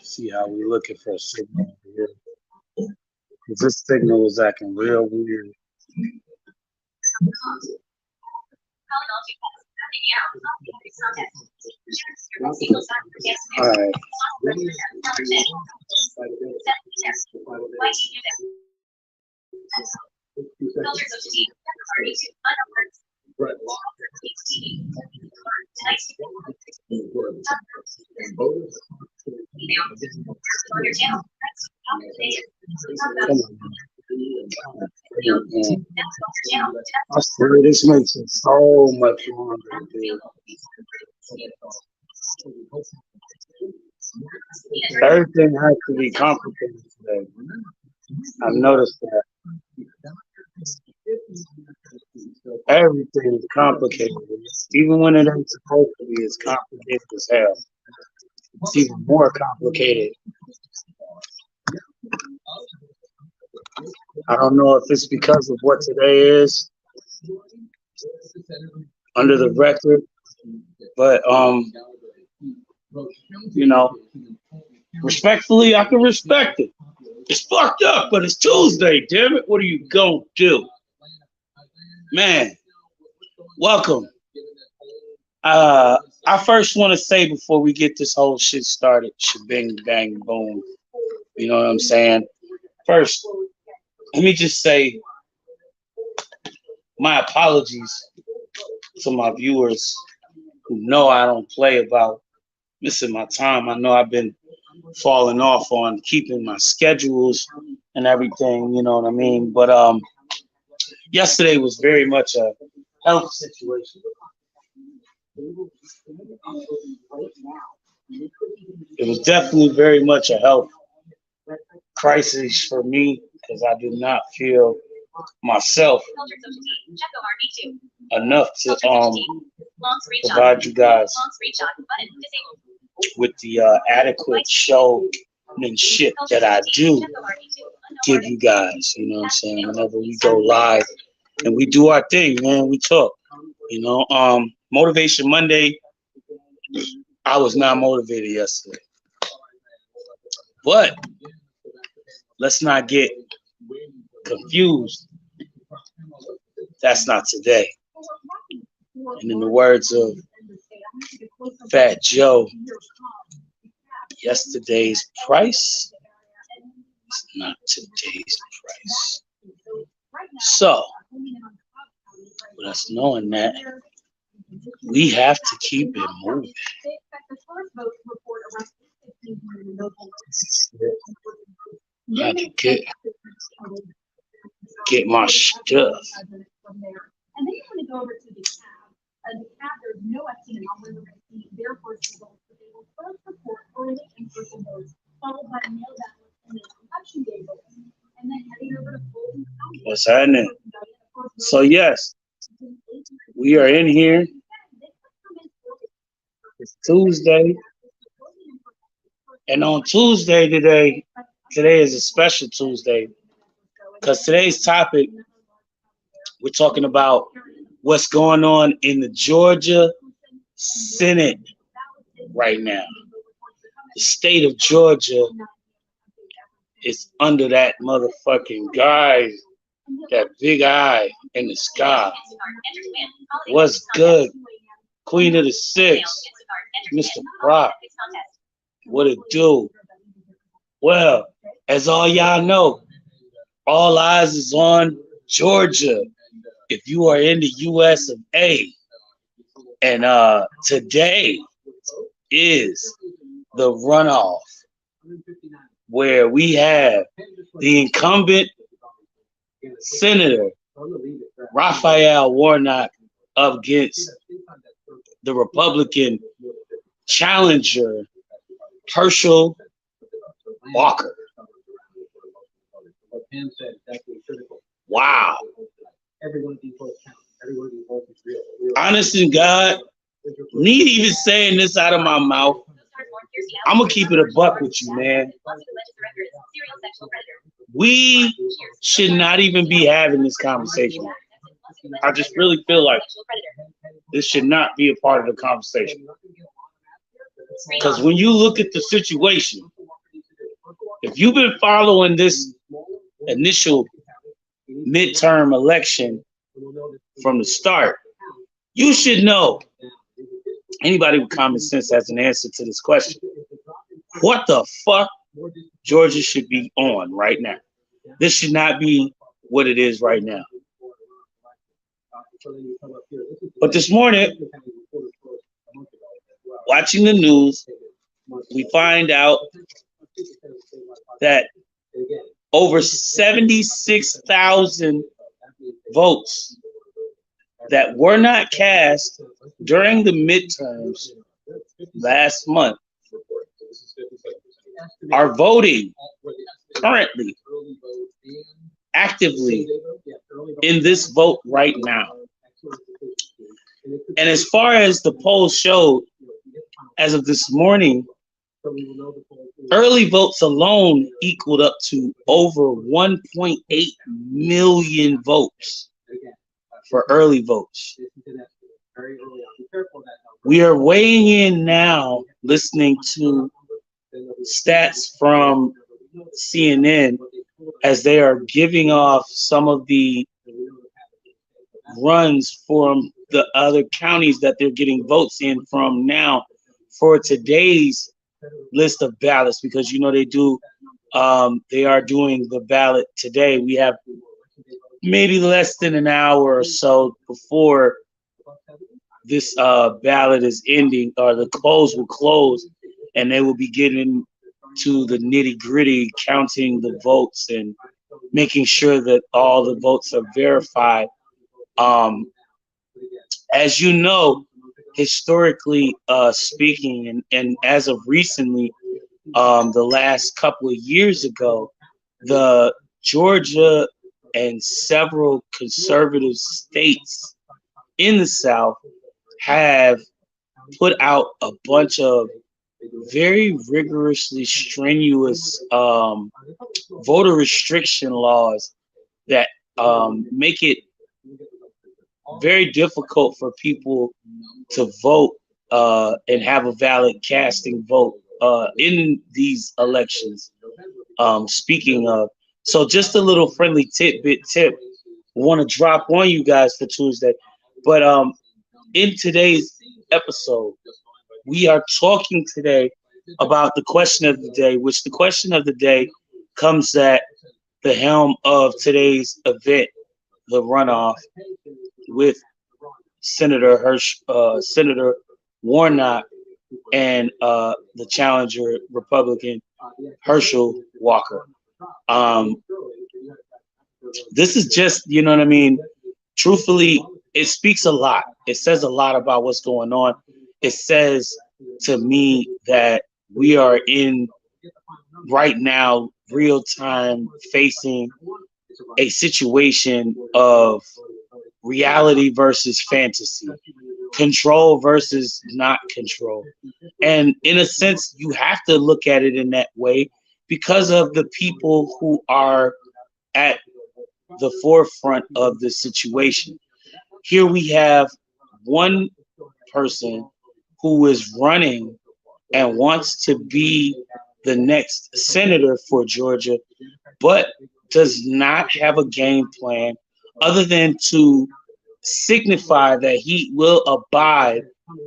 See how we looking for a signal over here. 'Cause this signal was acting real weird. All right. Come on. I swear this makes it so much longer, dude. Everything has to be complicated today. I've noticed that everything is complicated. Even when it ain't supposed to be, it's complicated as hell. It's even more complicated. I don't know if it's because of what today is under the record, but you know, respectfully, I can respect it. It's fucked up, but it's Tuesday, damn it. What are you gonna do? Man, welcome. I first want to say before we get this whole shit started, shebang bang boom. You know what I'm saying? First, let me just say my apologies to my viewers who know I don't play about missing my time. I know I've been falling off on keeping my schedules and everything, you know what I mean? But yesterday was very much a health situation. It was definitely very much a health crisis for me because I did not feel myself enough to provide you guys with the adequate showmanship that I do give you guys. You know what I'm saying? Whenever we go live and we do our thing, man, we talk. You know, Motivation Monday, I was not motivated yesterday. But let's not get confused. That's not today. And in the words of Fat Joe, yesterday's price is not today's price. So, with us knowing that, we have to keep it moving. I had to get my stuff. What's happening? So yes, we are in here. It's Tuesday. And on Tuesday today is a special Tuesday because today's topic, we're talking about what's going on in the Georgia Senate right now. The state of Georgia is under that motherfucking guy, that big eye in the sky. What's good? Queen of the Six, Mr. Brock. What it do? Well, as all y'all know, all eyes is on Georgia. If you are in the US of A. And today is the runoff where we have the incumbent Senator Raphael Warnock up against the Republican challenger Herschel Walker. Wow. Honest to God, me even saying this out of my mouth, I'm going to keep it a buck with you, man. We should not even be having this conversation. I just really feel like this should not be a part of the conversation. Because when you look at the situation, if you've been following this initial midterm election from the start, you should know. Anybody with common sense has an answer to this question. What the fuck Georgia should be on right now? This should not be what it is right now. But this morning, watching the news, we find out that over 76,000 votes that were not cast during the midterms last month are voting currently, actively in this vote right now. And as far as the polls showed, as of this morning, early votes alone equaled up to over 1.8 million votes for early votes. We are weighing in now, listening to stats from CNN as they are giving off some of the runs from the other counties that they're getting votes in from now for today's list of ballots, because you know they are doing the ballot today. We have maybe less than an hour or so before this ballot is ending, or the polls will close, and they will be getting to the nitty gritty, counting the votes and making sure that all the votes are verified. As you know, historically speaking, and as of recently, the last couple of years ago, the Georgia and several conservative states in the South have put out a bunch of very rigorously strenuous voter restriction laws that make it very difficult for people to vote and have a valid casting vote in these elections. Speaking of, so just a little friendly tip want to drop on you guys for Tuesday. But in today's episode, we are talking today about the question of the day, which the question of the day comes at the helm of today's event, the runoff with Senator Warnock and the challenger Republican Herschel Walker. This is just, you know what I mean? Truthfully, it speaks a lot. It says a lot about what's going on. It says to me that we are in right now, real time, facing a situation of reality versus fantasy, control versus not control. And in a sense, you have to look at it in that way because of the people who are at the forefront of the situation. Here we have one person who is running and wants to be the next senator for Georgia, but does not have a game plan other than to signify that he will abide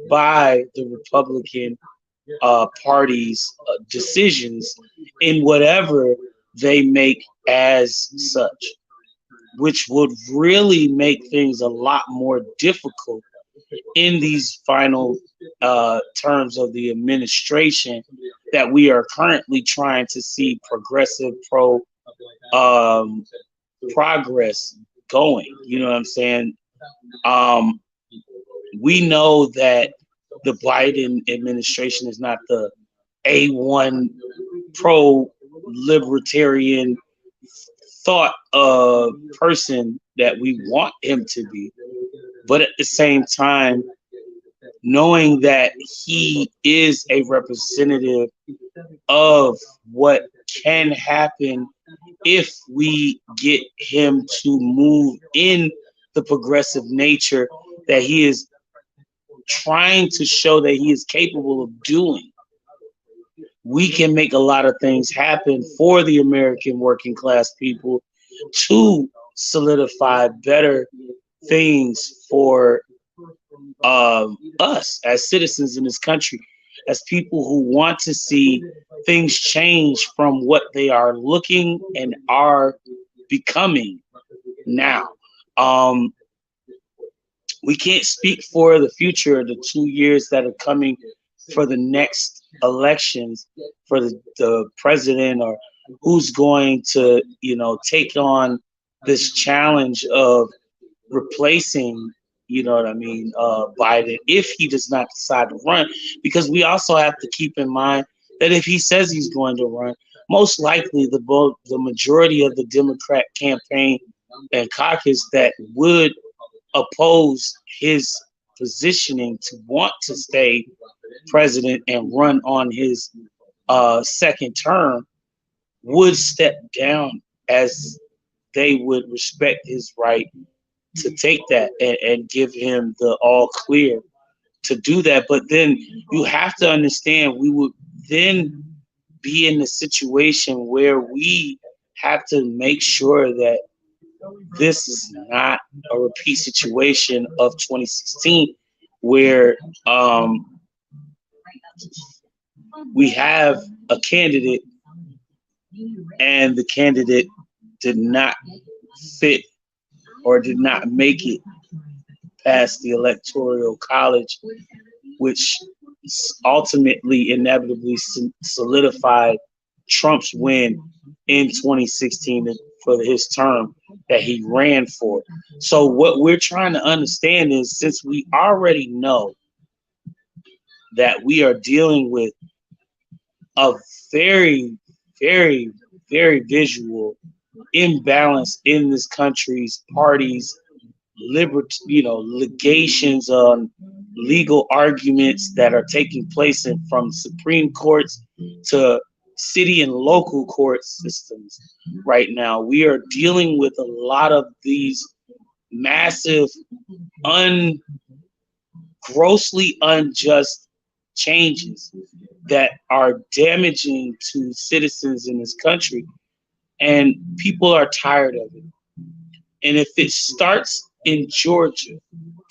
by the Republican Party's decisions in whatever they make as such, which would really make things a lot more difficult in these final terms of the administration that we are currently trying to see progressive progress going. You know what I'm saying? We know that the Biden administration is not the A1 pro-libertarian thought person that we want him to be. But at the same time, knowing that he is a representative of what can happen if we get him to move in the progressive nature that he is trying to show that he is capable of doing. we can make a lot of things happen for the American working class people to solidify better things for us as citizens in this country, as people who want to see things change from what they are looking and are becoming now. Um, we can't speak for the future, the 2 years that are coming for the next elections for the president, or who's going to, take on this challenge of replacing, Biden, if he does not decide to run. Because we also have to keep in mind that if he says he's going to run, most likely the majority of the Democrat campaign and caucus that would oppose his positioning to want to stay president and run on his second term would step down, as they would respect his right to take that and give him the all clear to do that. But then you have to understand, we would then be in a situation where we have to make sure that this is not a repeat situation of 2016, where we have a candidate and the candidate did not fit or did not make it past the electoral college, which ultimately inevitably solidified Trump's win in 2016 for his term that he ran for. So what we're trying to understand is, since we already know that we are dealing with a very, very, very visual imbalance in this country's parties, legations on legal arguments that are taking place from Supreme Courts to city and local court systems right now. We are dealing with a lot of these massive, grossly unjust changes that are damaging to citizens in this country, and people are tired of it. And if it starts in Georgia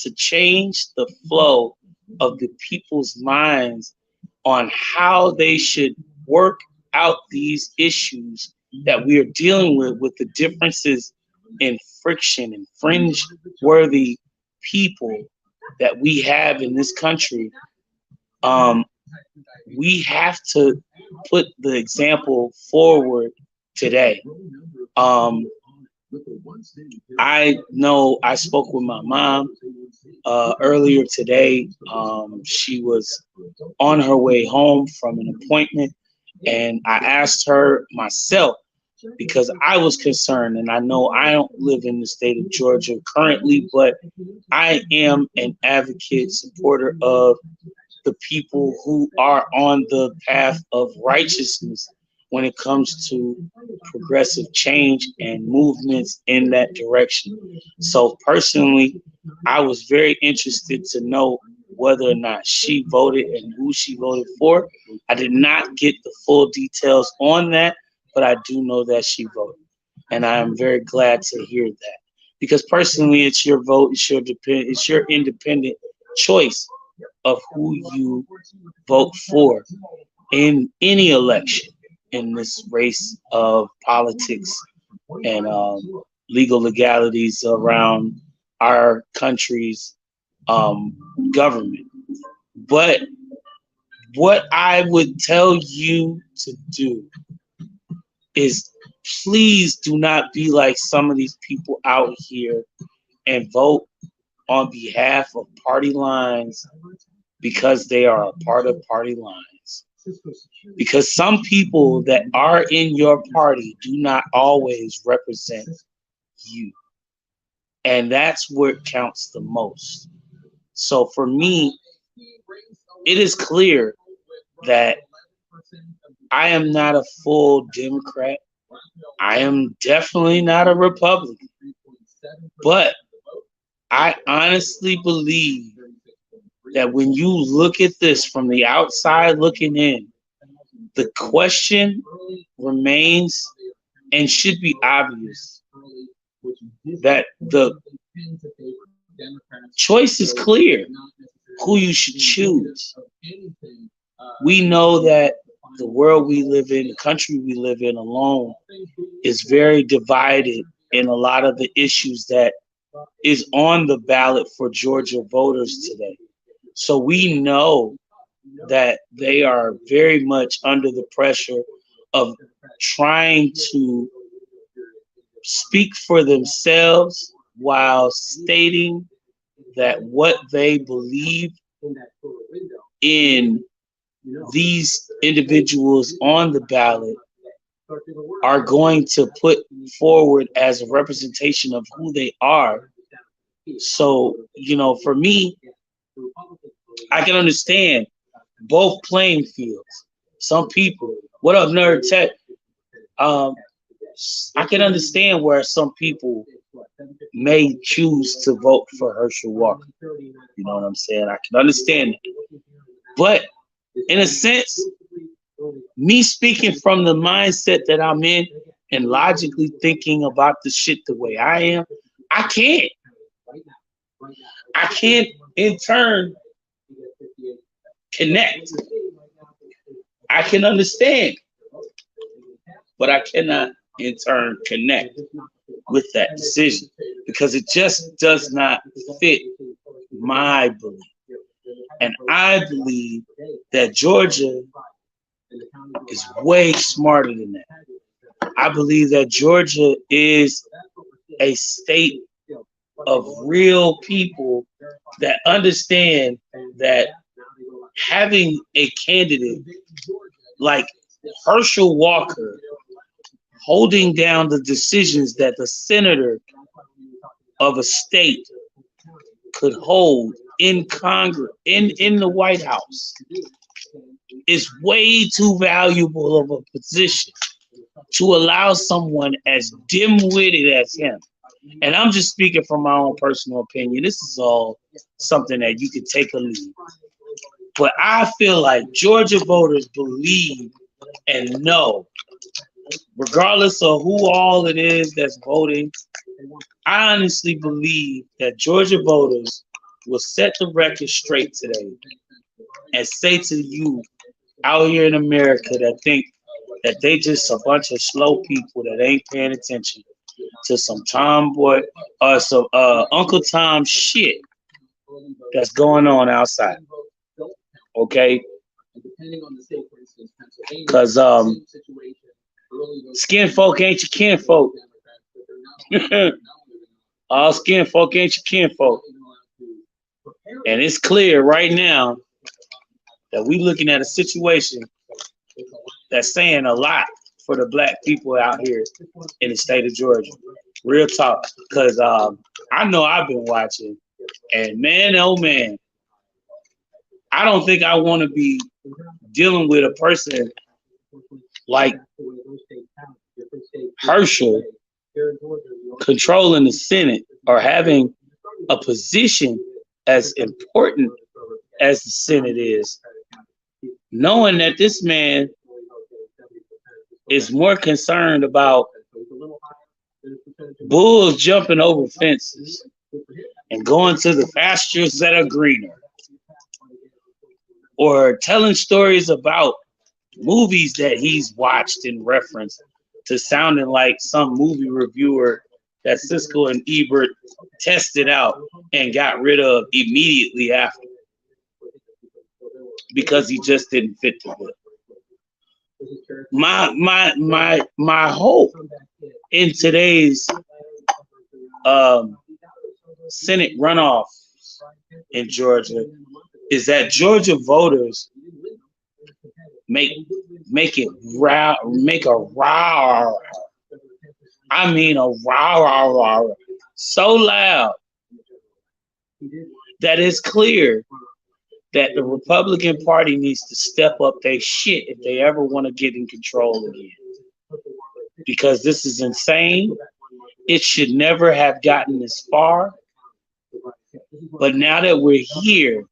to change the flow of the people's minds on how they should work out these issues that we are dealing with the differences in friction and fringe worthy people that we have in this country, we have to put the example forward today. I know I spoke with my mom earlier today. She was on her way home from an appointment, and I asked her myself, because I was concerned, and I know I don't live in the state of Georgia currently, but I am an advocate, supporter of the people who are on the path of righteousness when it comes to progressive change and movements in that direction. So personally, I was very interested to know whether or not she voted and who she voted for. I did not get the full details on that, but I do know that she voted. And I am very glad to hear that. Because personally, it's your vote, it's your independent choice of who you vote for in any election in this race of politics and legal legalities around our country's government. But what I would tell you to do is, please do not be like some of these people out here and vote on behalf of party lines because they are a part of party lines. Because some people that are in your party do not always represent you. And that's what counts the most. So for me, it is clear that I am not a full Democrat. I am definitely not a Republican. But I honestly believe that when you look at this from the outside looking in, The question remains and should be obvious that the choice is clear who you should choose. We know that the world we live in, the country we live in alone, is very divided in a lot of the issues that is on the ballot for Georgia voters today. So we know that they are very much under the pressure of trying to speak for themselves while stating that what they believe in these individuals on the ballot are going to put forward as a representation of who they are. So, for me, I can understand both playing fields. Some people, what up, Nerd Tech? I can understand where some people may choose to vote for Herschel Walker. You know what I'm saying? I can understand it. But in a sense, me speaking from the mindset that I'm in and logically thinking about the shit the way I am, I can't. I can't in turn connect. I can understand, but I cannot in turn connect with that decision because it just does not fit my belief. And I believe that Georgia is way smarter than that. I believe that Georgia is a state of real people that understand that having a candidate like Herschel Walker holding down the decisions that the senator of a state could hold in Congress, in the White House, is way too valuable of a position to allow someone as dim-witted as him. And I'm just speaking from my own personal opinion. This is all something that you can take or leave. But I feel like Georgia voters believe and know, regardless of who all it is that's voting, I honestly believe that Georgia voters will set the record straight today and say to you out here in America that think that they just a bunch of slow people that ain't paying attention to some tomboy or some Uncle Tom shit that's going on outside. Okay? Because skin folk ain't your kin folk. All skin folk ain't your kin folk. And it's clear right now that we looking at a situation that's saying a lot for the black people out here in the state of Georgia. Real talk. Because I know I've been watching, and man, oh man, I don't think I want to be dealing with a person like Herschel controlling the Senate or having a position as important as the Senate is, knowing that this man is more concerned about bulls jumping over fences and going to the pastures that are greener, or telling stories about movies that he's watched in reference to sounding like some movie reviewer that Siskel and Ebert tested out and got rid of immediately after because he just didn't fit the bill. My hope in today's Senate runoff in Georgia is that Georgia voters make a row. I mean a row so loud that it's clear that the Republican Party needs to step up their shit if they ever want to get in control again. Because this is insane. It should never have gotten this far. But now that we're here,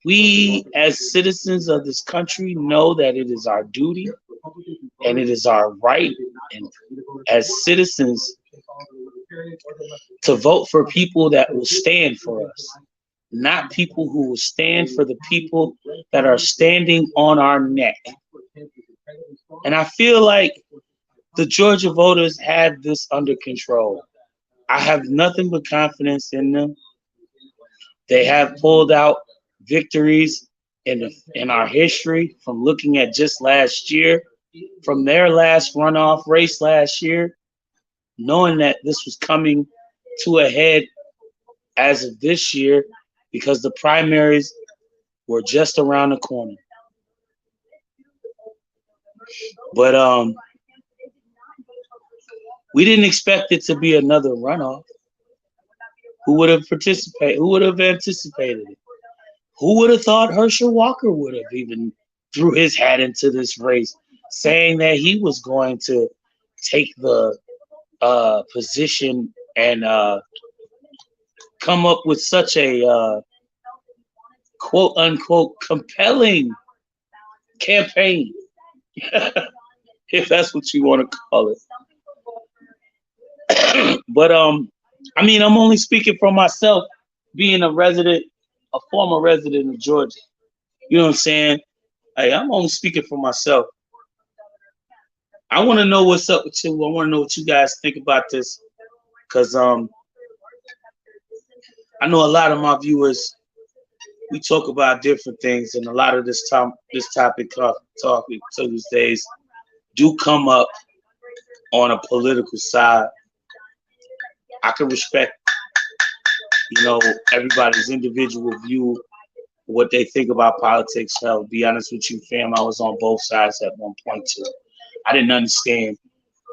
We, as citizens of this country, know that it is our duty and it is our right, and as citizens, to vote for people that will stand for us, not people who will stand for the people that are standing on our neck. And I feel like the Georgia voters have this under control. I have nothing but confidence in them. They have pulled out victories in our history from looking at just last year, from their last runoff race last year, knowing that this was coming to a head as of this year because the primaries were just around the corner. But we didn't expect it to be another runoff. Who would have participated? Who would have anticipated it? Who would have thought Herschel Walker would have even threw his hat into this race, saying that he was going to take the position and come up with such a quote unquote compelling campaign, if that's what you want to call it. But I mean, I'm only speaking for myself, being a former resident of Georgia. You know what I'm saying? Hey, I'm only speaking for myself. I want to know what's up with you. I want to know what you guys think about this, because I know a lot of my viewers, we talk about different things, and a lot of this topic Tuesdays do come up on a political side. I can respect, everybody's individual view, what they think about politics. Hell, to be honest with you, fam, I was on both sides at one point too. I didn't understand,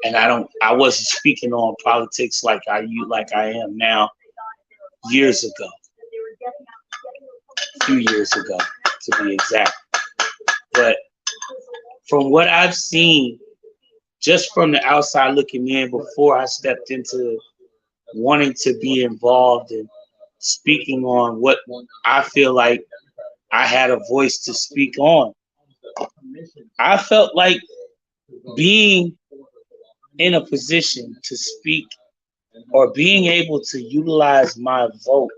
and I wasn't speaking on politics like I am now. Years ago, a few years ago, to be exact. But from what I've seen, just from the outside looking in, before I stepped into wanting to be involved and speaking on what I feel like I had a voice to speak on, I felt like being in a position to speak, or being able to utilize my vote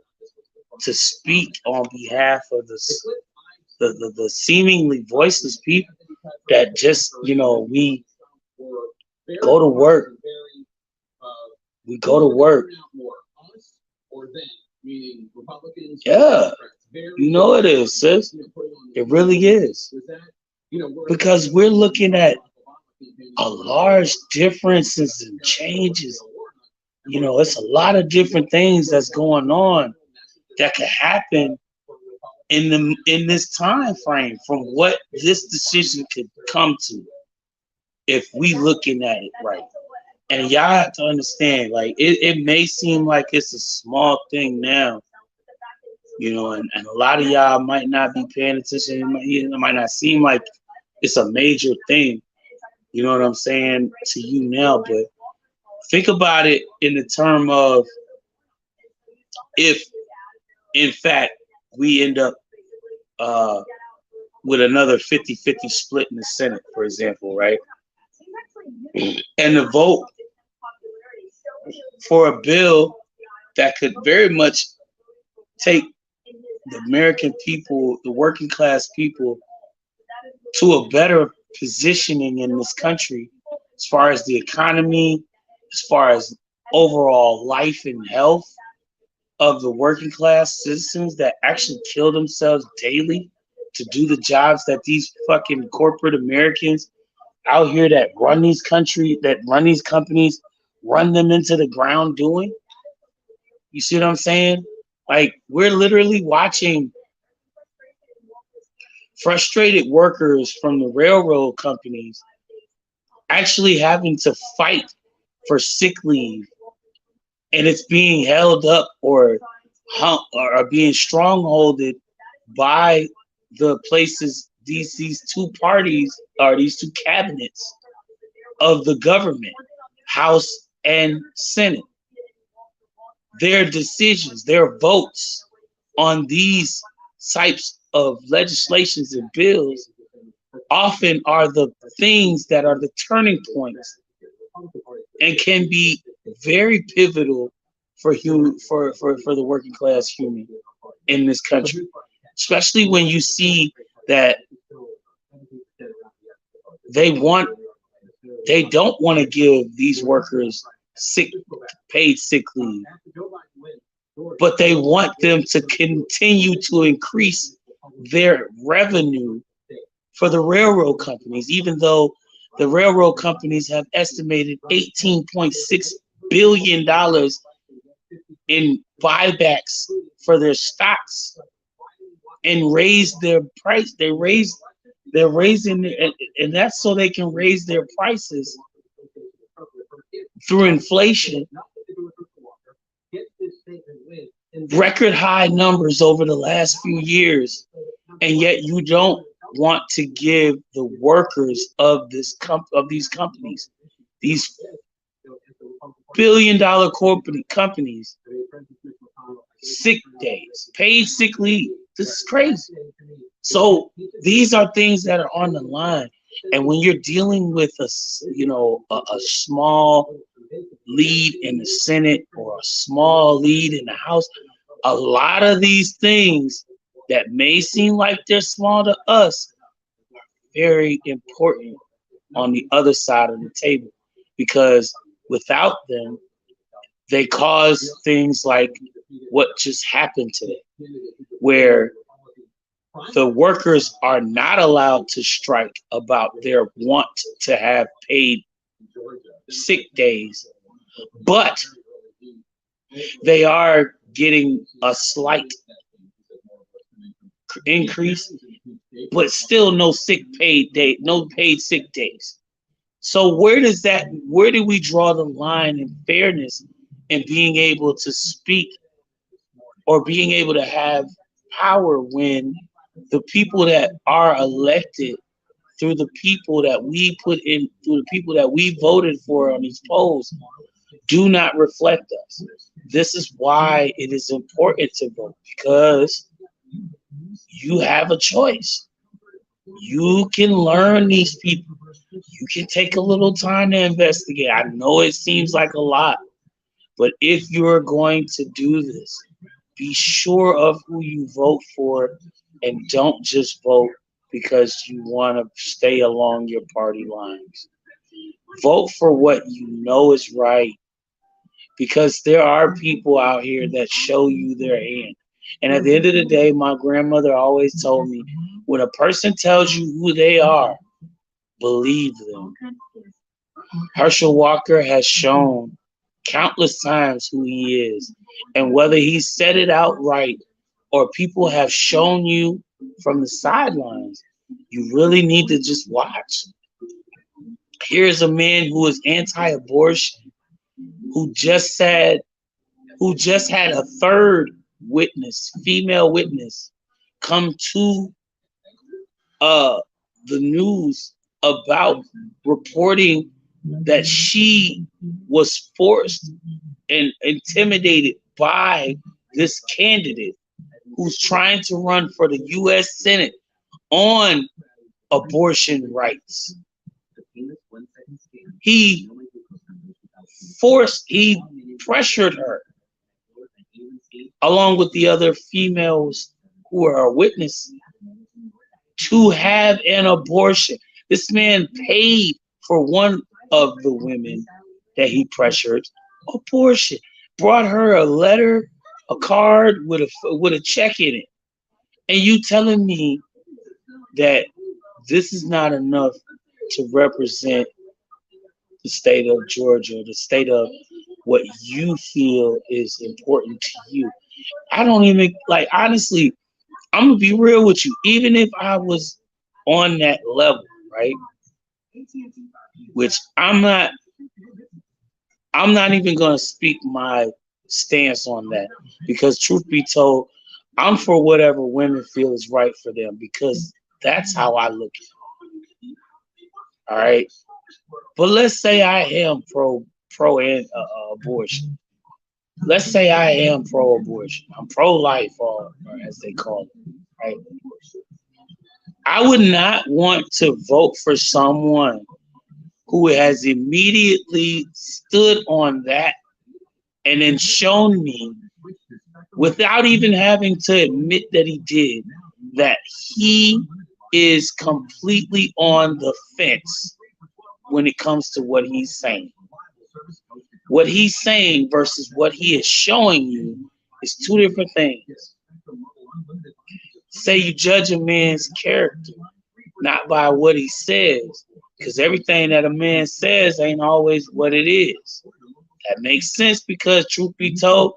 to speak on behalf of the seemingly voiceless people that just, we go to work. We go to work. Yeah, it is, sis. It really is. Because we're looking at a large differences and changes. It's a lot of different things that's going on that could happen in this time frame from what this decision could come to if we looking at it right. And y'all have to understand, like, it may seem like it's a small thing now, and a lot of y'all might not be paying attention. It might not seem like it's a major thing, you know what I'm saying, to you now. But think about it in the term of, if, in fact, we end up with another 50-50 split in the Senate, for example, right? And the vote for a bill that could very much take the American people, the working class people, to a better positioning in this country, as far as the economy, as far as overall life and health of the working class citizens that actually kill themselves daily to do the jobs that these fucking corporate Americans out here that run these companies, run them into the ground doing. You see what I'm saying? Like, we're literally watching frustrated workers from the railroad companies actually having to fight for sick leave, and it's being held up or being strongholded by the places, these two parties, or these two cabinets of the government, House and Senate. Their decisions, their votes on these types of legislations and bills often are the things that are the turning points and can be very pivotal for for the working class human in this country, especially when you see that they want they don't want to give these workers paid sick leave, but they want them to continue to increase their revenue for the railroad companies, even though the railroad companies have estimated $18.6 billion in buybacks for their stocks and raised their price. They're raising, and that's so they can raise their prices through inflation. Record high numbers over the last few years, and yet you don't want to give the workers of these companies, these billion-dollar corporate companies, sick days, paid sick leave. This is crazy. So these are things that are on the line, and when you're dealing with a small lead in the Senate or a small lead in the House, a lot of these things that may seem like they're small to us are very important on the other side of the table, because without them, they cause things like what just happened today, where the workers are not allowed to strike about their want to have paid sick days, but they are getting a slight increase, but still no paid sick days. So where do we draw the line in fairness and being able to speak or being able to have power when the people that are elected through the people that we put in, through the people that we voted for on these polls, do not reflect us? This is why it is important to vote, because you have a choice. You can learn these people. You can take a little time to investigate. I know it seems like a lot, but if you're going to do this, be sure of who you vote for, and don't just vote because you want to stay along your party lines. Vote for what you know is right, because there are people out here that show you their hand. And at the end of the day, my grandmother always told me, when a person tells you who they are, believe them. Herschel Walker has shown countless times who he is. And whether he said it outright or people have shown you from the sidelines, you really need to just watch. Here's a man who is anti-abortion, who just had a third witness, female witness, come to the news about reporting that she was forced and intimidated by this candidate who's trying to run for the U.S. Senate on abortion rights. He pressured her, along with the other females who are a witness, to have an abortion. This man paid for one of the women that he pressured abortion, brought her a letter, a card with a check in it. And you telling me that this is not enough to represent the state of Georgia, the state of what you feel is important to you? I don't even, like, honestly, I'm gonna be real with you. Even if I was on that level, right? Which I'm not even gonna speak my stance on that, because truth be told, I'm for whatever women feel is right for them, because that's how I look at it. All right. But let's say I am pro abortion. Let's say I am pro abortion. I'm pro life, or as they call it. right? I would not want to vote for someone who has immediately stood on that and then shown me, without even having to admit that he did, that he is completely on the fence when it comes to what he's saying. What he's saying versus what he is showing you is two different things. Say you judge a man's character not by what he says, because everything that a man says ain't always what it is. That makes sense because, truth be told,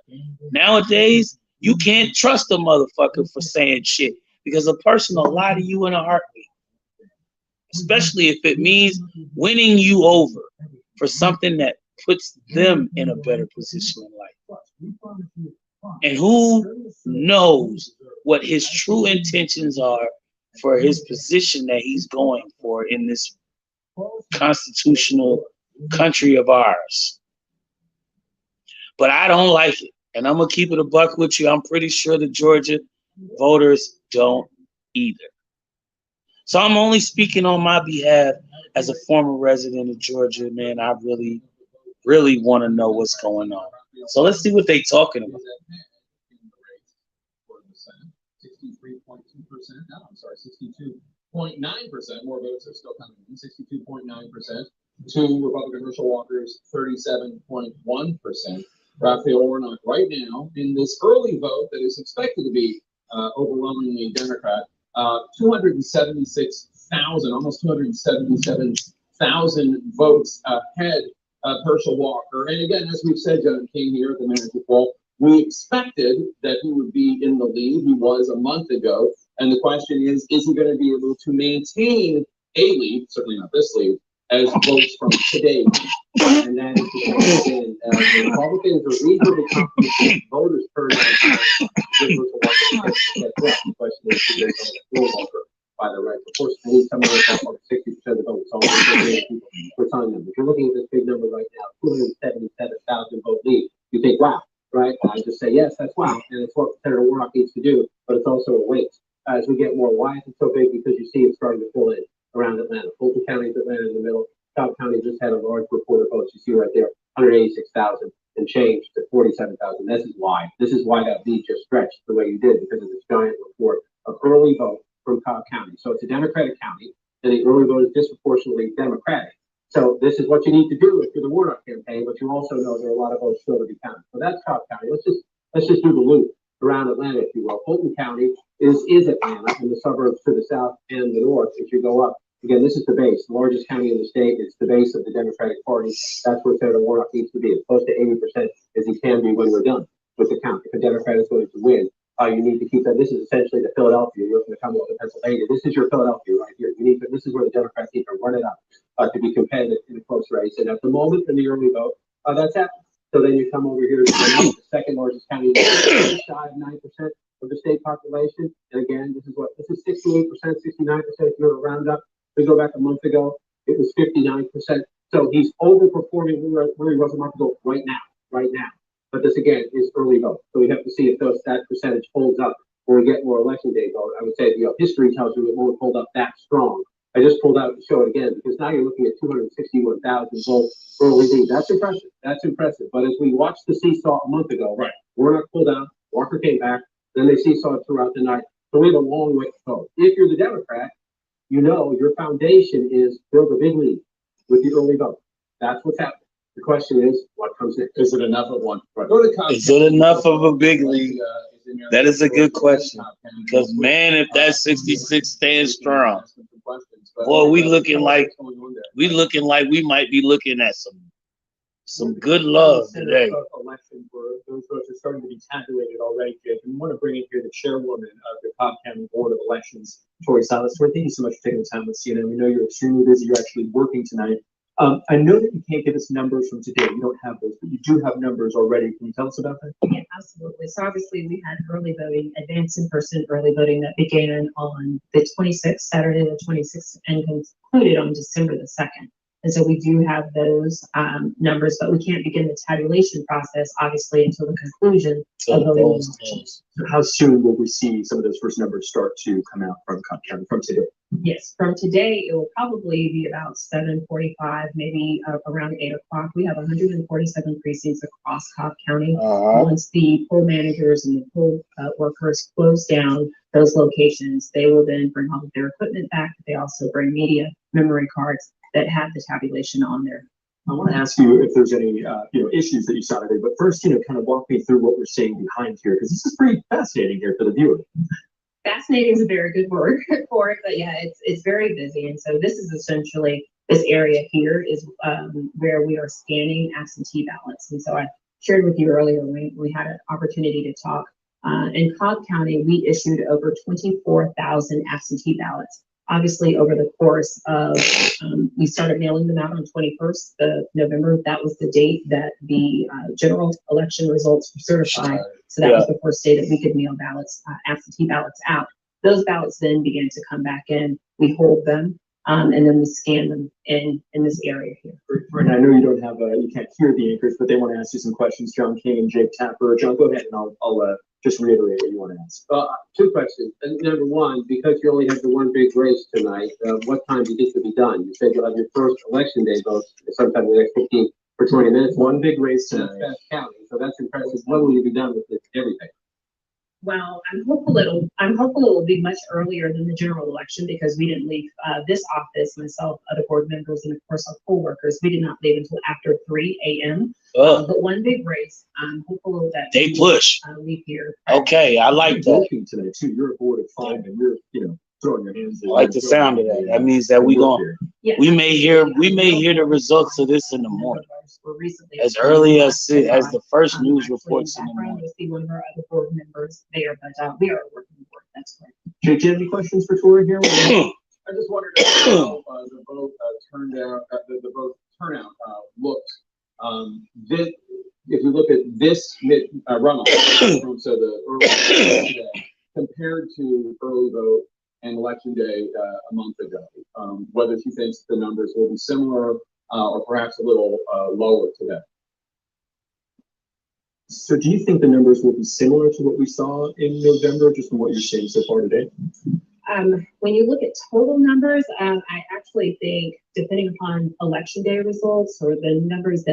nowadays you can't trust a motherfucker for saying shit because a person will lie to you in a heartbeat, especially if it means winning you over for something that puts them in a better position in life. And who knows what his true intentions are for his position that he's going for in this constitutional country of ours. But I don't like it. And I'm going to keep it a buck with you. I'm pretty sure the Georgia voters don't either. So I'm only speaking on my behalf as a former resident of Georgia, man. I really, really want to know what's going on. So let's see what they're talking about. 63.2%. No, I'm sorry, 62.9%. More votes are still coming in. 62.9%. To Republican Herschel Walker's 37.1%. Raphael Warnock right now in this early vote that is expected to be overwhelmingly Democrat. 276,000, almost 277,000 votes ahead of Herschel Walker. And again, as we've said, John King here at the manager poll, we expected that he would be in the lead. He was a month ago. And the question is he going to be able to maintain a lead, certainly not this lead, as votes from today? And that is the question. The Republicans are reasonably confident voters turn out Herschel Walker. The question is, Walker by the right proportion. He's coming with about 60% of the votes. So we're telling them. If you're looking at this big number right now, 277,000 vote lead, you think, wow. Right? I just say, yes, that's wow. And it's what Senator Warnock needs to do, but it's also a weight. As we get more, why is it so big? Because you see it starting to pull in around Atlanta. Fulton County is Atlanta in the middle. Cobb County just had a large report of votes. You see right there, 186,000 and change to 47,000. This is why. This is why that lead just stretched the way you did, because of this giant report of early vote from Cobb County. So it's a Democratic county, and the early vote is disproportionately Democratic. So this is what you need to do if you're the Warnock campaign, but you also know there are a lot of votes still to be counted. So that's Cobb County. Let's just do the loop around Atlanta, if you will. Fulton County is Atlanta, and the suburbs to the south and the north. If you go up, again, this is the base, the largest county in the state. It's the base of the Democratic Party. That's where Senator Warnock needs to be, as close to 80% as he can be when we're done with the count. If a Democrat is going to win, you need to keep that. This is essentially the Philadelphia. You're going to come up to Pennsylvania. This is your Philadelphia right here. You need to. This is where the Democrats need to run it up to be competitive in a close race. And at the moment, in the early vote, that's happening. So then you come over here to the second largest county, shy of 9% of the state population. And again, this is 68%, 69%. If you were to round up, we go back a month ago, it was 59%. So he's overperforming where he was a month ago right now. But this again is early vote. So we have to see if that percentage holds up when we get more election day vote. I would say, history tells you it won't hold up that strong. I just pulled out to show it again because now you're looking at 261,000 votes early lead. That's impressive. But as we watched the seesaw a month ago, right, Warnock pulled out, Walker came back, then they seesawed throughout the night. So we have a long way to go. If you're the Democrat, your foundation is build a big lead with the early vote. That's what's happening. The question is, what comes next? Is it enough of one? Right. Is it enough of a big league? That is a good question. Because, man, if that 66 stands strong, boy, we looking like we might be looking at some good love today. Election where those votes are starting to be tabulated already, Jake. And we want to bring in here the chairwoman of the Cobb County Board of Elections, Tori Salas. Tori, thank you so much for taking the time with CNN. We know you're extremely busy. You're actually working tonight. I know that you can't give us numbers from today. You don't have those, but you do have numbers already. Can you tell us about that? Yeah, absolutely. So obviously we had early voting, advanced in-person early voting that began on the 26th, Saturday the 26th, and concluded on December the 2nd. And so we do have those numbers, but we can't begin the tabulation process, obviously, until the conclusion of the Those elections. So how soon will we see some of those first numbers start to come out from Cobb County from today? Yes, from today, it will probably be about 7:45, maybe around 8 o'clock. We have 147 precincts across Cobb County. Once the poll managers and the poll workers close down those locations, they will then bring all of their equipment back. They also bring media memory cards that have the tabulation on there. I want to ask you if there's any, issues that you saw today, but first, kind of walk me through what we're seeing behind here, because this is pretty fascinating here for the viewer. Fascinating is a very good word for it, but yeah, it's very busy. And so this is essentially, this area here is where we are scanning absentee ballots. And so I shared with you earlier, we had an opportunity to talk. In Cobb County, we issued over 24,000 absentee ballots. Obviously, over the course of, we started mailing them out on 21st of November. That was the date that the general election results were certified. So that was the first day that we could mail ballots, absentee ballots out. Those ballots then began to come back in. We hold them, and then we scan them in this area here. And I know you don't have, you can't hear the anchors, but they want to ask you some questions, John King and Jake Tapper. John, go ahead, and I'll just reiterate what you want to ask. Two questions. And number one, because you only have the one big race tonight, what time do you think it'll be done? You said you'll have your first election day vote sometime in the next 15 or 20 minutes. One big race That's tonight. Bath County, so that's impressive. When will you be done with this, everything? Well, I'm hopeful it will be much earlier than the general election because we didn't leave this office, myself, other board members, and of course our poll workers. We did not leave until after 3 a.m. But one big race, I'm hopeful that They push. leave here. Okay, I like You're that. working today too. You're a board of 5, and you're, throwing your hands. I like the sound of that. That means that we may hear the results of this in the morning, as early as the first news reports in the morning. You'll see one of our other board members there, but we are a working board. That's correct. Jake, do you have any questions for Tori here? I just wondered how the vote turned out, the vote turnout looked. If you look at this runoff, so the early vote today, compared to early vote and election day a month ago, whether she thinks the numbers will be similar or perhaps a little lower today. So do you think the numbers will be similar to what we saw in November, just from what you're seeing so far today? When you look at total numbers, I actually think depending upon election day results or the numbers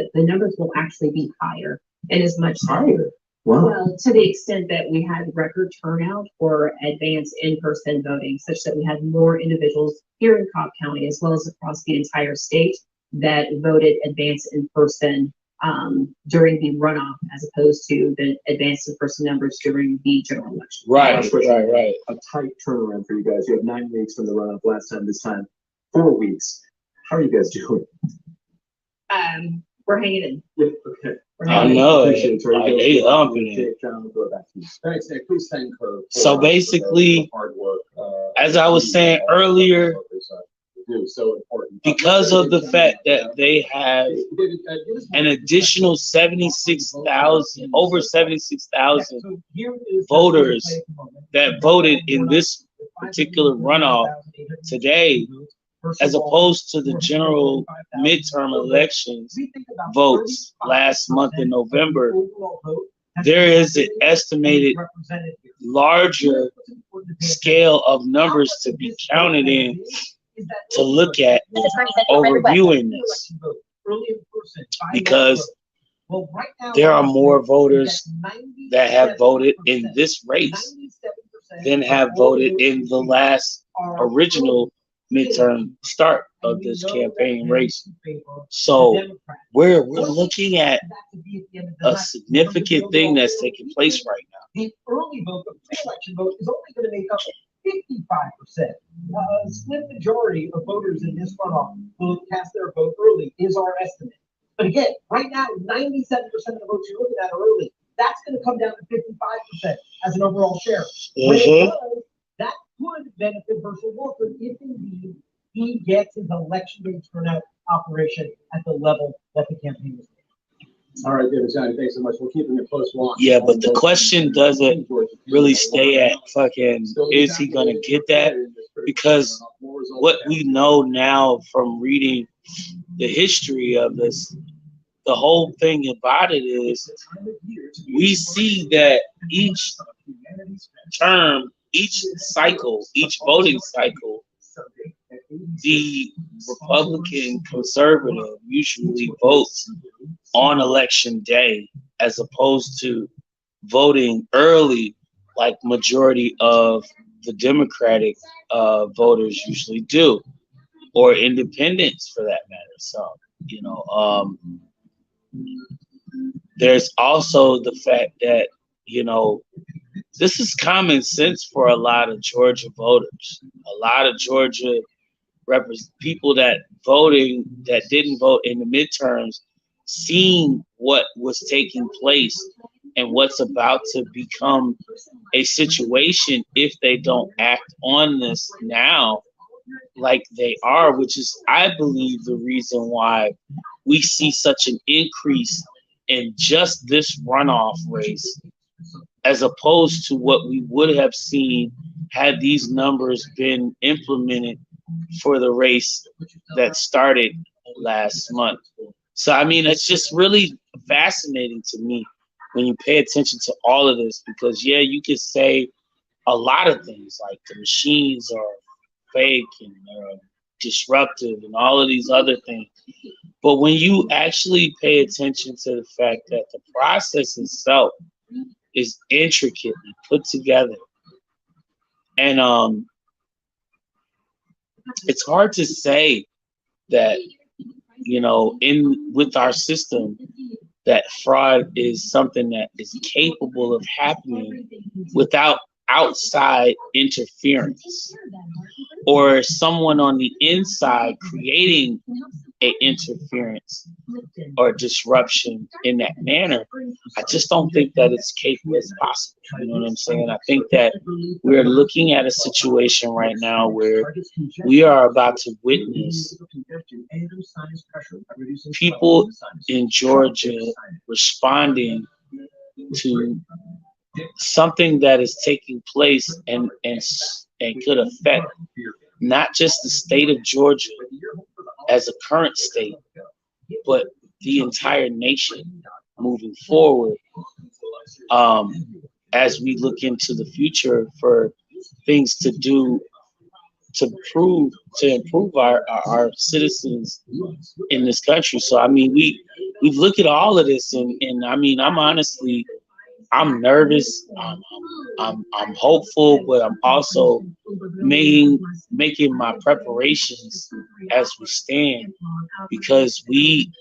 will actually be higher and as much Higher? Wow. Well, to the extent that we had record turnout for advanced in-person voting, such that we had more individuals here in Cobb County as well as across the entire state that voted advanced in person during the runoff, as opposed to the advanced in-person numbers during the general election. Right. A tight turnaround for you guys. You have 9 weeks from the runoff last time. This time, 4 weeks. How are you guys doing? We're hanging in. Yeah, okay. I know. Appreciate it, Tori. Like, they humping it. Jake, John, we'll go back to you. Thanks, Nick. Please thank her. So basically, hard work. as I was saying earlier, so important because of the fact that they have an additional 76,000, over 76,000 voters that voted in this particular runoff today, as opposed to the general midterm elections votes last month in November, there is an estimated larger scale of numbers to be counted in to look at overviewing this, because there are more voters that have voted in this race than have voted in the last original midterm start of this campaign race. So we're looking at a significant thing that's taking place right now. The early vote, the pre-election vote, is only going to make up 55%. A split majority of voters in this runoff will cast their vote early, is our estimate. But again, right now, 97% of the votes you're looking at are early. That's going to come down to 55% as an overall share. When it does, that could benefit Herschel Walker if indeed he gets his election day turnout operation at the level that the campaign is making. All right, David, Johnny, thanks so much. We're keeping a close watch. Yeah, but the question doesn't really stay at fucking, is he gonna get that? Because what we know now from reading the history of this, the whole thing about it is we see that each term, each cycle, each voting cycle, the Republican conservative usually votes on election day as opposed to voting early like majority of the Democratic voters usually do, or independents for that matter. So, there's also the fact that, this is common sense for a lot of Georgia voters. A lot of Georgia people that didn't vote in the midterms, seeing what was taking place and what's about to become a situation if they don't act on this now like they are, which is, I believe, the reason why we see such an increase in just this runoff race as opposed to what we would have seen had these numbers been implemented for the race that started last month. So, I mean, it's just really fascinating to me when you pay attention to all of this, because, yeah, you could say a lot of things like the machines are fake and they're disruptive and all of these other things. But when you actually pay attention to the fact that the process itself is intricately put together, and it's hard to say that, with our system, that fraud is something that is capable of happening without outside interference or someone on the inside creating a interference or disruption in that manner. I just don't think that it's capable as possible. You know what I'm saying? I think that we're looking at a situation right now where we are about to witness people in Georgia responding to something that is taking place and could affect not just the state of Georgia as a current state, but the entire nation moving forward, as we look into the future for things to do to improve our citizens in this country. So I mean, we look at all of this, and I mean, I'm nervous. I'm hopeful, but I'm also making my preparations as we stand, because we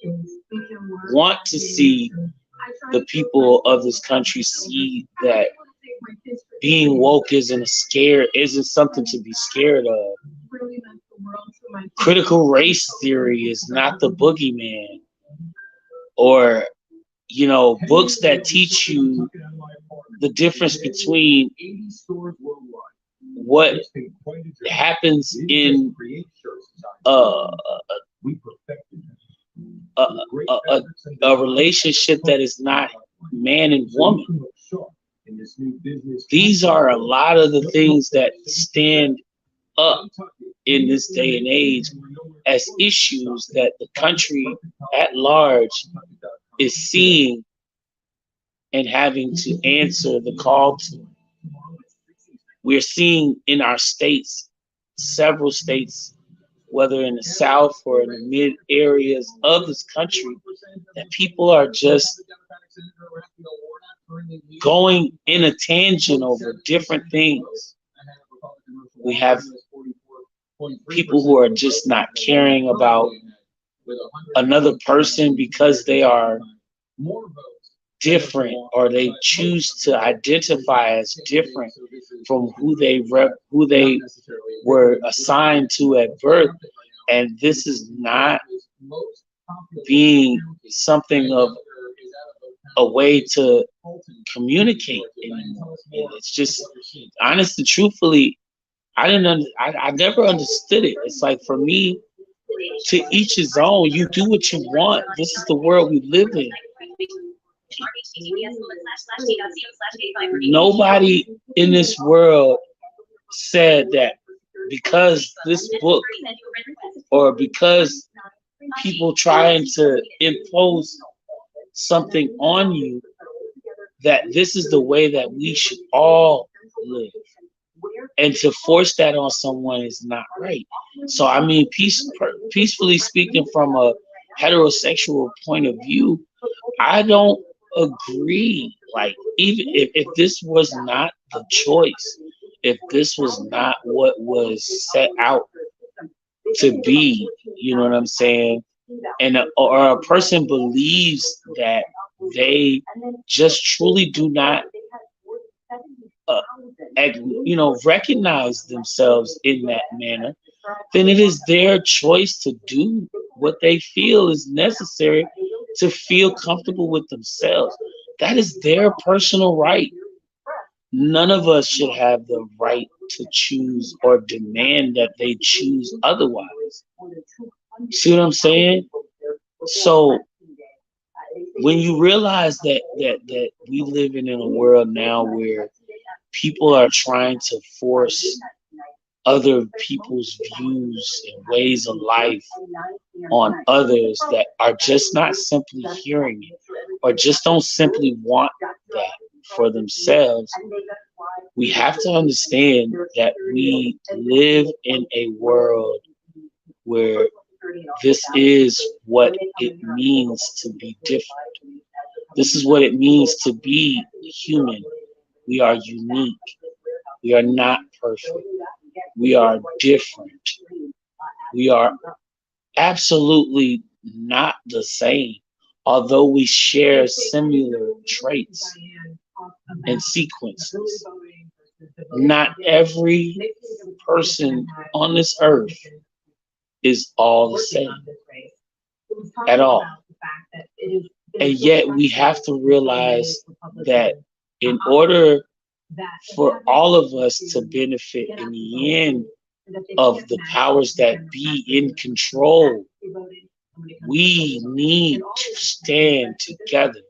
want to see the people of this country see that being woke isn't something to be scared of. Critical race theory is not the boogeyman, or books that teach you the difference between what happens in a relationship that is not man and woman. These are a lot of the things that stand up in this day and age as issues that the country at large is seeing and having to answer the call to. We're seeing in our states, several states, whether in the South or in the mid areas of this country, that people are just going in a tangent over different things. We have people who are just not caring about another person because they are different, or they choose to identify as different from who they were assigned to at birth. And this is not being something of a way to communicate anymore. It's just, honestly, truthfully, I never understood it. It's like, for me, to each his own. You do what you want. This is the world we live in. Nobody in this world said that because this book or because people trying to impose something on you that this is the way that we should all live. And to force that on someone is not right. So I mean, peacefully speaking from a heterosexual point of view, I don't agree. Like, even if this was not the choice, if this was not what was set out to be, you know what I'm saying? And or a person believes that they just truly do not recognize themselves in that manner, then it is their choice to do what they feel is necessary to feel comfortable with themselves. That is their personal right. None of us should have the right to choose or demand that they choose otherwise. See what I'm saying? So when you realize that we live in a world now where people are trying to force other people's views and ways of life on others that are just not simply hearing it or just don't simply want that for themselves, we have to understand that we live in a world where this is what it means to be different. This is what it means to be human. We are unique. We are not perfect. We are different. We are absolutely not the same, although we share similar traits and sequences. Not every person on this earth is all the same at all. And yet we have to realize that in order for all of us to benefit in the end of the powers that be in control, we need to stand together.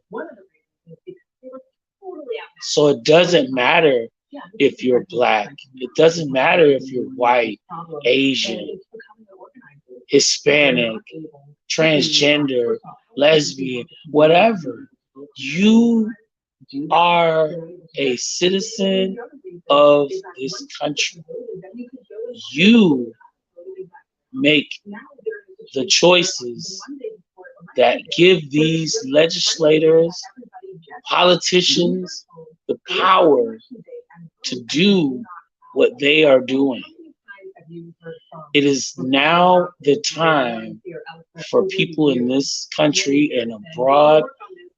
So it doesn't matter if you're black, it doesn't matter if you're white, Asian, Hispanic, transgender, lesbian, whatever. You are a citizen of this country. You make the choices that give these legislators, politicians, the power to do what they are doing. It is now the time for people in this country and abroad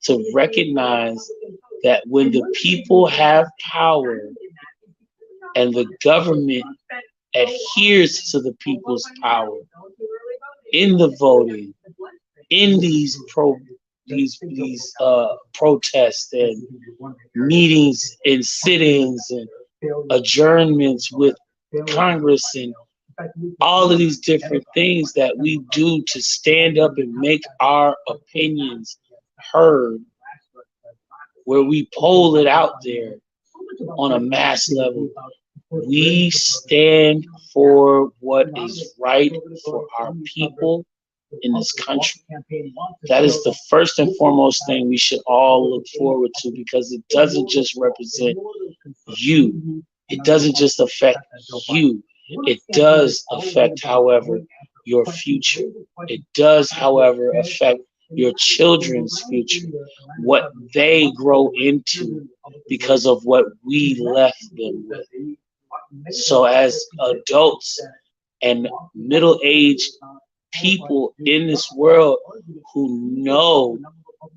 to recognize that when the people have power and the government adheres to the people's power in the voting, in these protests and meetings and sit-ins and adjournments with Congress and all of these different things that we do to stand up and make our opinions heard, where we poll it out there on a mass level. We stand for what is right for our people in this country. That is the first and foremost thing we should all look forward to, because it doesn't just represent you. It doesn't just affect you. It does affect, however, your future. It does, however, affect your children's future, what they grow into because of what we left them with. So as adults and middle-aged people in this world who know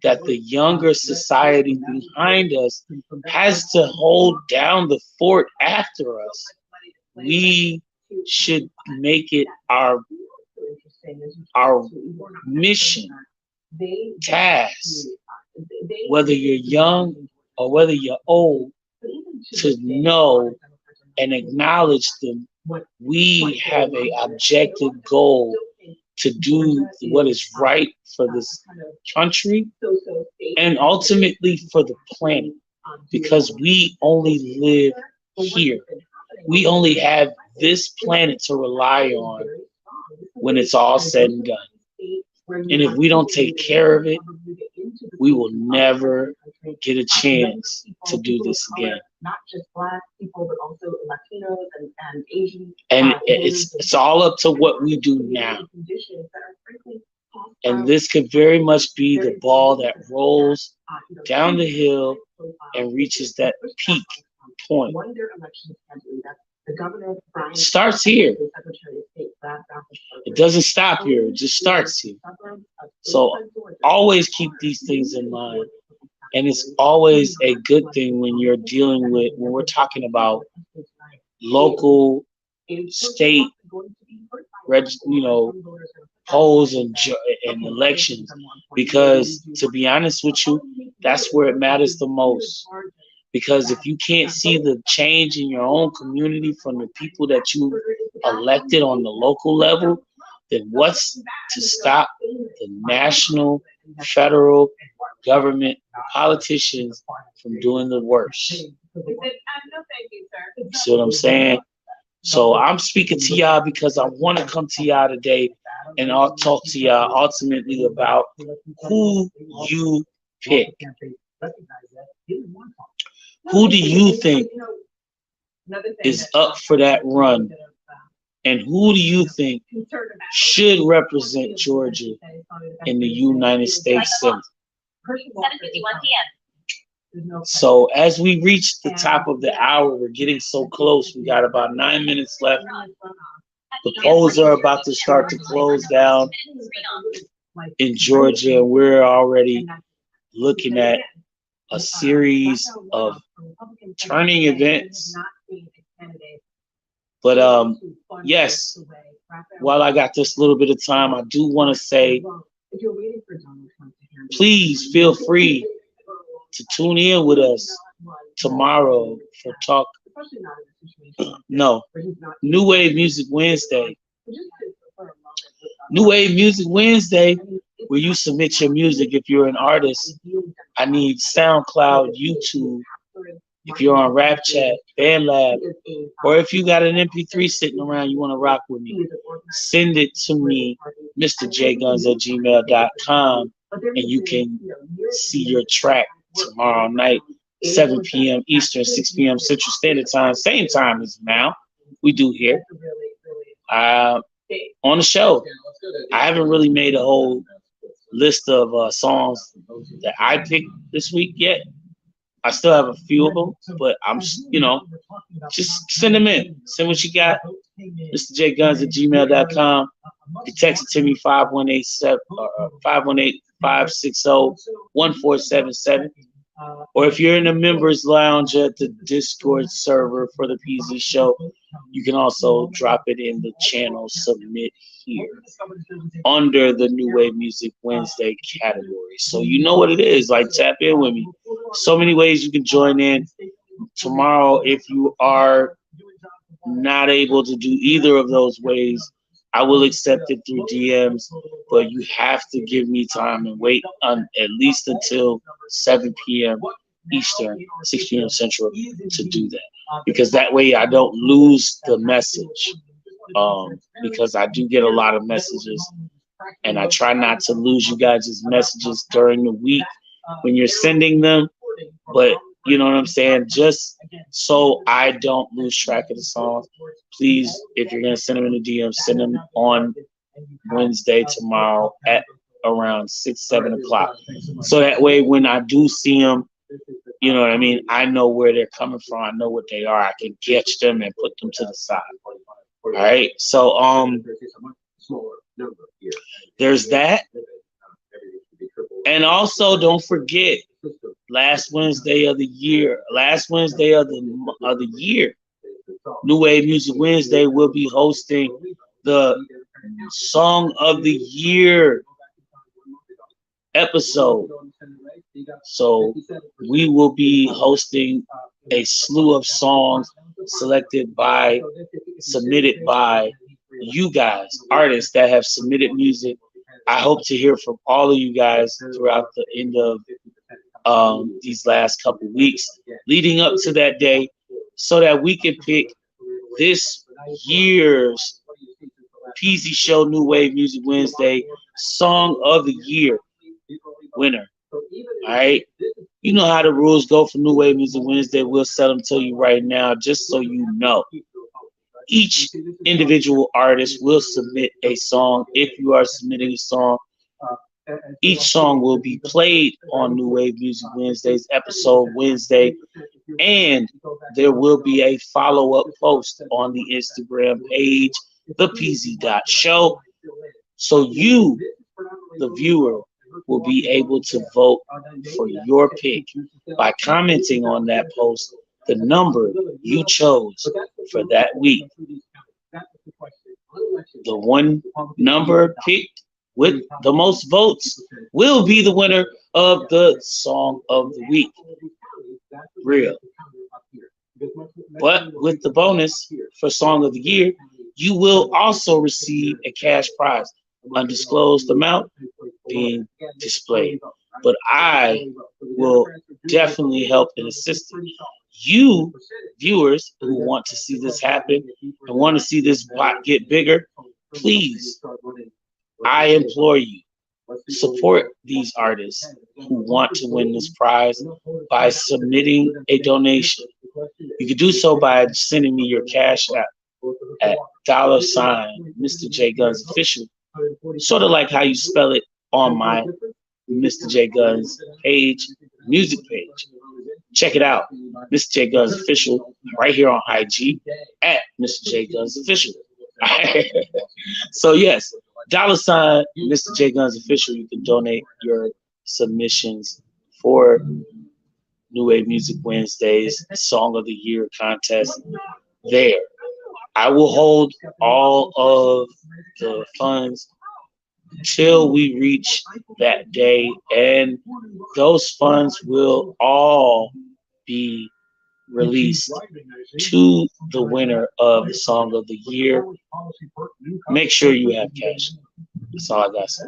that the younger society behind us has to hold down the fort after us, we should make it our mission, task, whether you're young or whether you're old, to know and acknowledge them. We have an objective goal to do what is right for this country and ultimately for the planet, because we only live here. We only have this planet to rely on when it's all said and done. And if we don't take care of it, we will never get a chance to do this again. Not just Black people, but also Latinos and Asian. And it's all up to what we do now. And this could very much be the ball that rolls down the hill and reaches that peak point. Starts here. It doesn't stop here. It just starts here. So always keep these things in mind. And it's always a good thing when you're dealing with, when we're talking about local, state, polls and elections, because to be honest with you, that's where it matters the most. Because if you can't see the change in your own community from the people that you elected on the local level, then what's to stop the national, federal government politicians from doing the worst? You see what I'm saying? So I'm speaking to y'all because I want to come to y'all today and I'll talk to y'all ultimately about who you pick. Who do you think is up for that run? And who do you think should represent Georgia in the United States Senate? 7:51 p.m. So as we reach the top of the hour, we're getting so close. We got about 9 minutes left. The polls are about to start to close down in Georgia. We're already looking at a series of turning events. But yes, while I got this little bit of time, I do want to say, please feel free to tune in with us tomorrow for Talk. No, New Wave Music Wednesday. New Wave Music Wednesday, where you submit your music. If you're an artist, I need SoundCloud, YouTube. If you're on Rap Chat, BandLab, or if you got an MP3 sitting around you want to rock with me, send it to me, mrjguns@gmail.com, and you can see your track tomorrow night, 7 p.m. Eastern, 6 p.m. Central Standard Time, same time as now. We do here. On the show, I haven't really made a whole list of songs that I picked this week yet. I still have a few of them, but I'm, just send them in. Send what you got. mrjguns@gmail.com. You text it to me, 518-560-1477. Or if you're in the members lounge at the Discord server for the PZ show, you can also drop it in the channel submit here under the New Wave Music Wednesday category. So you know what it is. Like, tap in with me. So many ways you can join in. Tomorrow, if you are not able to do either of those ways, I will accept it through DMs, but you have to give me time and wait at least until 7 p.m. Eastern, 6 p.m. Central to do that. Because that way I don't lose the message. Because I do get a lot of messages, and I try not to lose you guys' messages during the week when you're sending them. But you know what I'm saying? Just so I don't lose track of the songs, please, if you're going to send them in the DM, send them on Wednesday tomorrow at around 6-7 o'clock. So that way when I do see them, you know what I mean? I know where they're coming from. I know what they are. I can catch them and put them to the side. All right. So there's that. And also don't forget, last Wednesday of the year, New Wave Music Wednesday will be hosting the Song of the Year episode. So we will be hosting a slew of songs submitted by you guys, artists that have submitted music. I hope to hear from all of you guys throughout the end of these last couple weeks leading up to that day so that we can pick this year's Peasy Show New Wave Music Wednesday Song of the Year winner. All right. You know how the rules go for New Wave Music Wednesday. We'll set them to you right now just so you know. Each individual artist will submit a song. If you are submitting a song, each song will be played on New Wave Music Wednesday's episode Wednesday, and there will be a follow-up post on the Instagram page, thepeasy.show. So you, the viewer, will be able to vote for your pick by commenting on that post the number you chose for that week. The one number picked with the most votes will be the winner of the Song of the Week. Real. But with the bonus for Song of the Year, you will also receive a cash prize, undisclosed amount being displayed. But I will definitely help and assist you, viewers who want to see this happen and want to see this pot get bigger. Please, I implore you, support these artists who want to win this prize by submitting a donation. You can do so by sending me your cash app at $ Mr. J Guns Official, sort of like how you spell it on my Mr. J Guns page, music page. Check it out, Mr. J Guns Official, right here on IG at Mr. J Guns Official. So yes, $ Mr. J Guns Official. You can donate your submissions for New Wave Music Wednesday's Song of the Year contest there. I will hold all of the funds till we reach that day, and those funds will all be released to the winner of the Song of the Year. Make sure you have cash. That's all I got to say.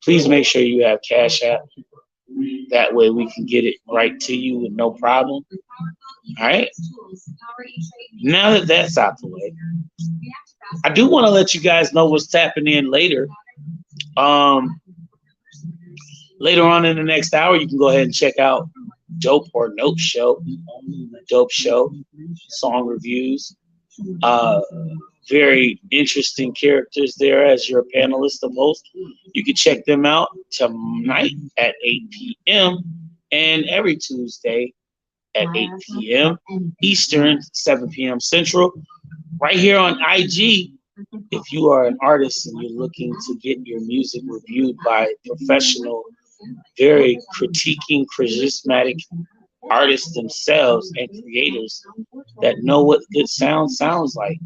Please make sure you have Cash App. That way we can get it right to you with no problem. All right. Now that that's out the way, I do want to let you guys know what's tapping in later. Later on in the next hour, you can go ahead and check out Dope or Nope Show. Dope Show, song reviews. Very interesting characters there as your panelist and host. You can check them out tonight at 8 p.m. and every Tuesday at 8 p.m. Eastern, 7 p.m. Central. Right here on IG, if you are an artist and you're looking to get your music reviewed by professional, very critiquing, charismatic artists themselves and creators that know what good sound sounds like,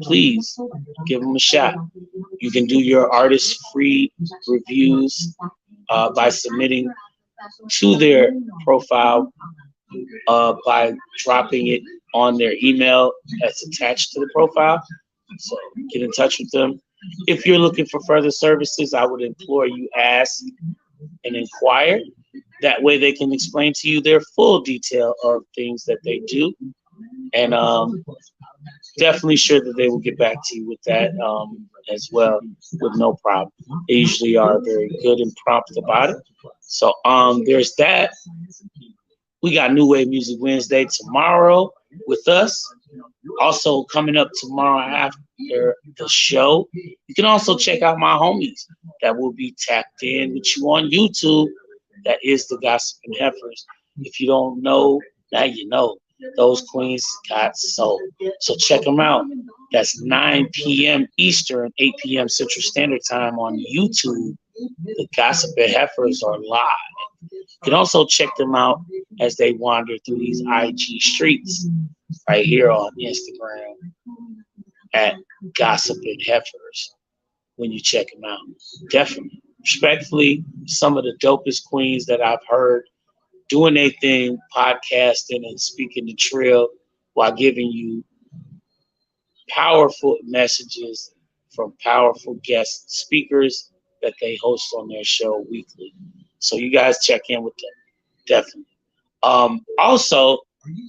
please give them a shot. You can do your artist-free reviews by submitting to their profile by dropping it on their email that's attached to the profile. So get in touch with them. If you're looking for further services, I would implore you ask and inquire. That way they can explain to you their full detail of things that they do. And definitely sure that they will get back to you with that as well with no problem. They usually are very good and prompt about it. So there's that. We got New Wave Music Wednesday tomorrow with us. Also coming up tomorrow after the show, you can also check out my homies that will be tapped in with you on YouTube. That is the Gossiping Heifers. If you don't know, now you know. Those queens got soul. So check them out. That's 9 p.m. Eastern, 8 p.m. Central Standard Time on YouTube. The Gossiping Heifers are live. You can also check them out as they wander through these IG streets right here on Instagram at Gossiping Heifers when you check them out. Definitely. Respectfully, some of the dopest queens that I've heard doing their thing, podcasting and speaking the trill while giving you powerful messages from powerful guest speakers that they host on their show weekly. So you guys check in with them, definitely. Also,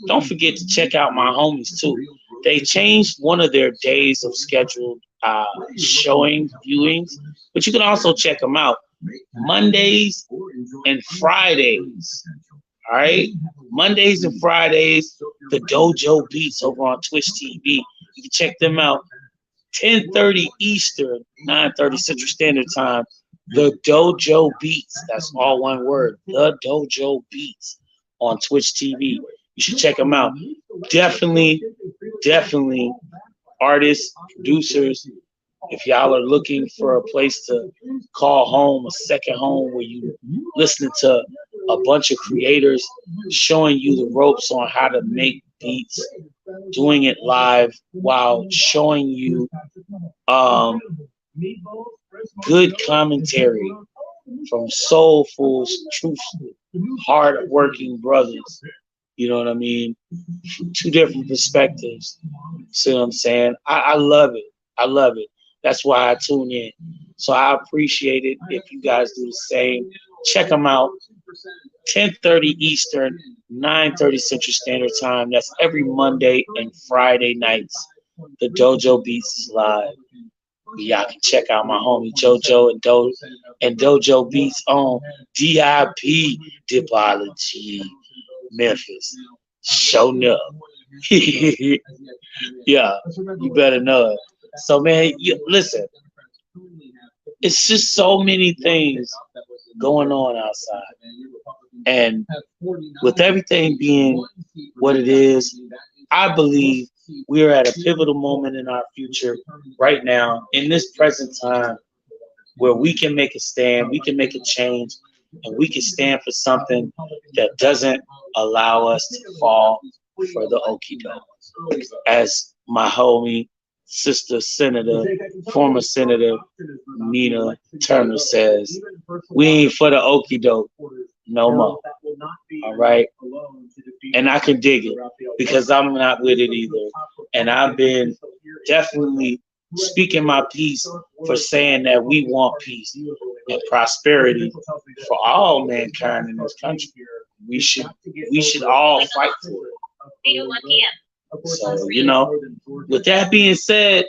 don't forget to check out my homies too. They changed one of their days of scheduled showing viewings, but you can also check them out Mondays and Fridays. All right, Mondays and Fridays, the Dojo Beats over on Twitch TV. You can check them out 10:30 Eastern, 9:30 Central Standard Time. The Dojo Beats. That's all one word. The Dojo Beats on Twitch TV. You should check them out. Definitely artists, producers. If y'all are looking for a place to call home, a second home where you listening to a bunch of creators showing you the ropes on how to make beats, doing it live while showing you good commentary from soulful, truthful, hard-working brothers. You know what I mean? Two different perspectives. See what I'm saying? I love it. I love it. That's why I tune in. So I appreciate it if you guys do the same. Check them out. 10:30 Eastern, 9:30 Central Standard Time. That's every Monday and Friday nights. The Dojo Beats is live. Y'all can check out my homie JoJo and Dojo Beats on DIP Dipology, Memphis. Showing up. Yeah, you better know it. So, man, listen, it's just so many things going on outside. And with everything being what it is, I believe we are at a pivotal moment in our future right now, in this present time, where we can make a stand, we can make a change, and we can stand for something that doesn't allow us to fall for the okie doke. As my homie, sister senator, former senator Nina Turner says, we ain't for the okie doke no more. All right? And I can dig it because I'm not with it either. And I've been definitely speaking my piece for saying that we want peace and prosperity for all mankind in this country. We should all fight for it. 8:01 p.m. So, you know, with that being said,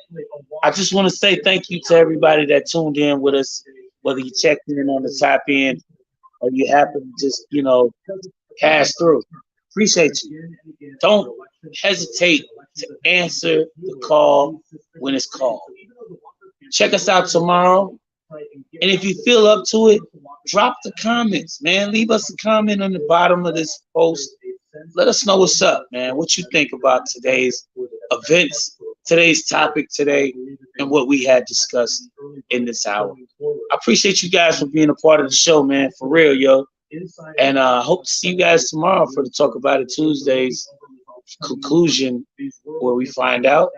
I just want to say thank you to everybody that tuned in with us, whether you checked in on the top end or you happen to just, you know, pass through. Appreciate you. Don't hesitate to answer the call when it's called. Check us out tomorrow. And if you feel up to it, drop the comments, man. Leave us a comment on the bottom of this post. Let us know what's up, man. What you think about today's events, today's topic today, and what we had discussed in this hour. I appreciate you guys for being a part of the show, man. For real, yo. And I hope to see you guys tomorrow for the Talk About It Tuesdays conclusion, where we find out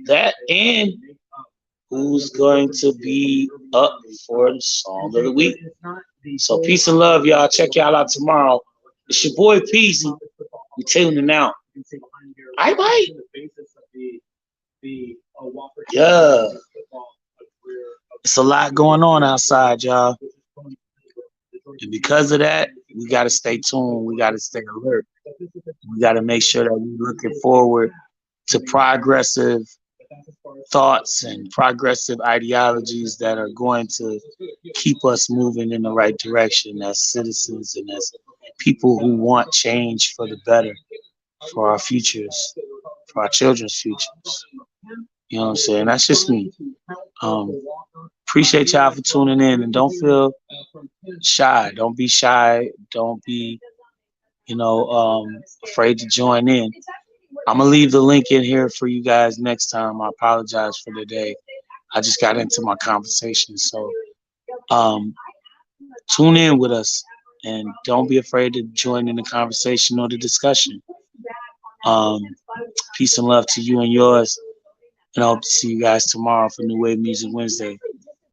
that and who's going to be up for the song of the week. So peace and love, y'all. Check y'all out tomorrow. It's your boy Peasy. We tuning out. Bye. Yeah. It's a lot going on outside, y'all. And because of that, we got to stay tuned. We got to stay alert. We got to make sure that we're looking forward to progressive thoughts and progressive ideologies that are going to keep us moving in the right direction as citizens and as people who want change for the better, for our futures, for our children's futures. You know what I'm saying? That's just me. Appreciate y'all for tuning in, and don't feel shy. Don't be shy. Don't be, afraid to join in. I'm gonna leave the link in here for you guys next time. I apologize for today. I just got into my conversation, so tune in with us, and don't be afraid to join in the conversation or the discussion. Peace and love to you and yours, and I hope to see you guys tomorrow for New Wave Music Wednesday.